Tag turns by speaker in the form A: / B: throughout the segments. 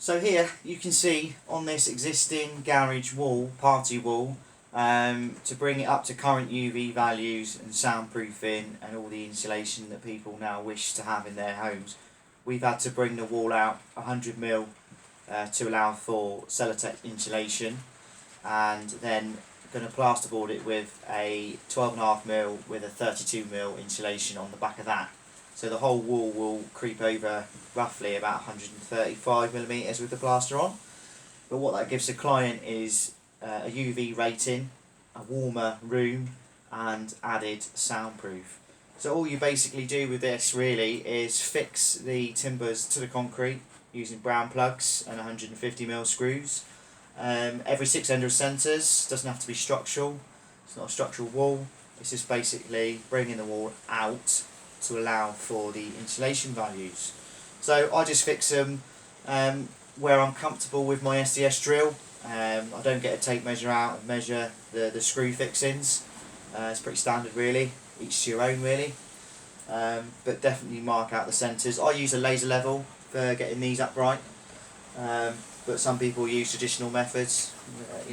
A: So here you can see on this existing garage wall, party wall, to bring it up to current UV values and soundproofing and all the insulation that people now wish to have in their homes, we've had to bring the wall out 100mm to allow for Celotex insulation, and then going to plasterboard it with a 12.5mm with a 32mm insulation on the back of that. So the whole wall will creep over roughly about 135mm with the plaster on. But what that gives the client is a UV rating, a warmer room, and added soundproof. So all you basically do with this really is fix the timbers to the concrete using brown plugs and 150mm screws. Every 600 centres, doesn't have to be structural, it's not a structural wall, it's just basically bringing the wall out to allow for the insulation values. So I just fix them where I'm comfortable with my SDS drill. I don't get a tape measure out and measure the screw fixings. It's pretty standard really, each to your own really. But definitely mark out the centres. I use a laser level for getting these upright, but some people use traditional methods,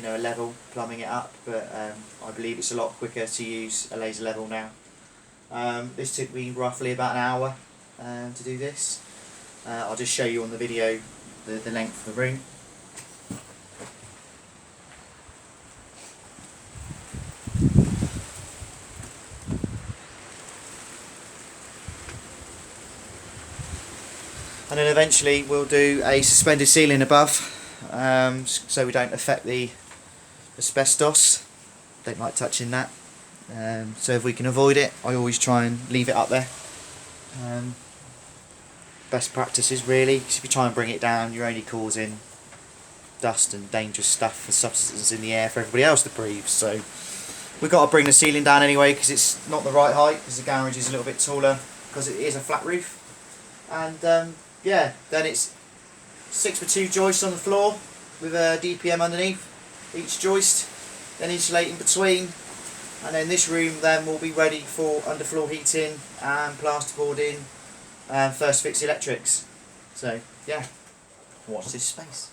A: a level, plumbing it up, but I believe it's a lot quicker to use a laser level now. This took me roughly about an hour to do this. I'll just show you on the video the length of the room. And then eventually we'll do a suspended ceiling above, so we don't affect the asbestos. Don't like touching that. So if we can avoid it, I always try and leave it up there. Best practices really, because if you try and bring it down, you're only causing dust and dangerous stuff and substances in the air for everybody else to breathe. So we've got to bring the ceiling down anyway, because it's not the right height, because the garage is a little bit taller, because it is a flat roof. And yeah, then it's 6x2 joists on the floor with a DPM underneath each joist, then insulating between, and then this room then will be ready for underfloor heating and plasterboarding and first fix electrics. So yeah, watch this space.